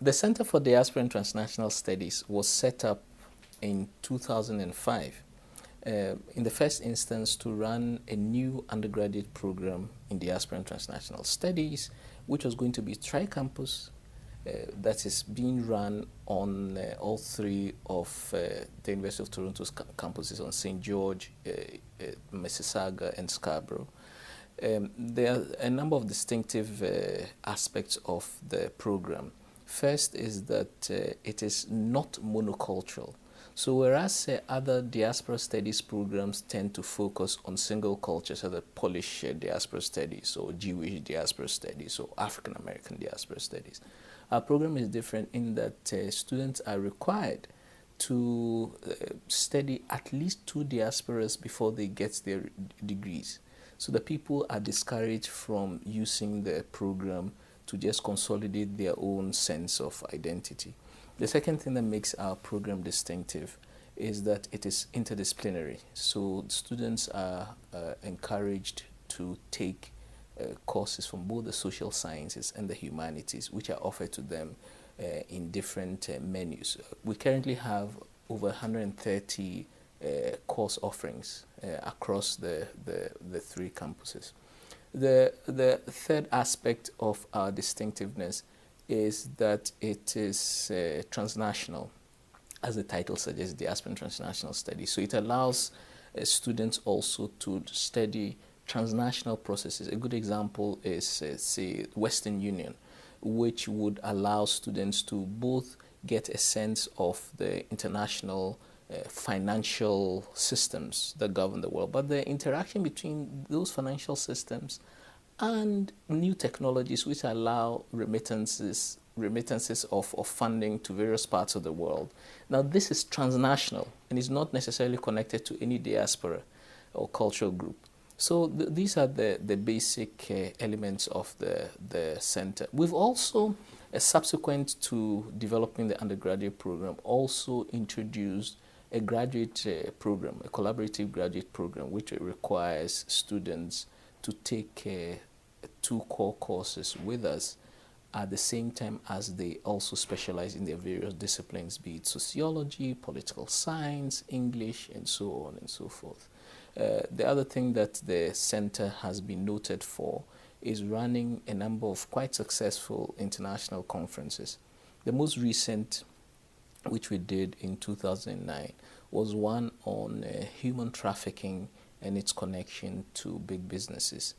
The Center for Diaspora and Transnational Studies was set up in 2005 in the first instance to run a new undergraduate program in Diaspora and Transnational Studies, which was going to be tri-campus, that is being run on all three of the University of Toronto's campuses on St. George, Mississauga, and Scarborough. There are a number of distinctive aspects of the program. First is that it is not monocultural. So whereas other diaspora studies programs tend to focus on single cultures, such as Polish diaspora studies or Jewish diaspora studies or African American diaspora studies, our program is different in that students are required to study at least 2 diasporas before they get their degrees. So the people are discouraged from using the program to just consolidate their own sense of identity. The second thing that makes our program distinctive is that it is interdisciplinary. So students are encouraged to take courses from both the social sciences and the humanities, which are offered to them in different menus. We currently have over 130 course offerings across the 3 campuses. The third aspect of our distinctiveness is that it is transnational, as the title suggests, Diaspora and Transnational Studies. So it allows students also to study transnational processes. A good example is, say, Western Union, which would allow students to both get a sense of the international financial systems that govern the world, but the interaction between those financial systems and new technologies which allow remittances of funding to various parts of the world. Now, this is transnational and is not necessarily connected to any diaspora or cultural group. So these are the basic elements of the center. We've also, subsequent to developing the undergraduate program, also introduced a graduate program, a collaborative graduate program, which requires students to take 2 core courses with us at the same time as they also specialize in their various disciplines, be it sociology, political science, English, and so on and so forth. The other thing that the center has been noted for is running a number of quite successful international conferences. The most recent, which we did in 2009, was one on human trafficking and its connection to big businesses.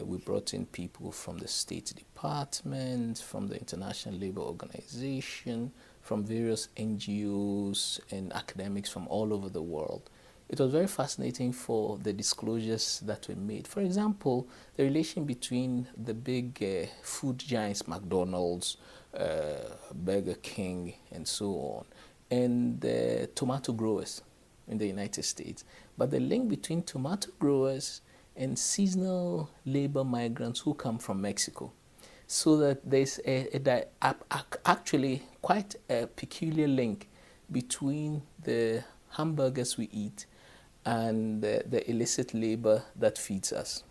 We brought in people from the State Department, from the International Labour Organization, from various NGOs and academics from all over the world. It was very fascinating for the disclosures that were made. For example, the relation between the big food giants, McDonald's, Burger King, and so on, and the tomato growers in the United States. But the link between tomato growers and seasonal labor migrants who come from Mexico. So that there's actually quite a peculiar link between the hamburgers we eat and the illicit labor that feeds us.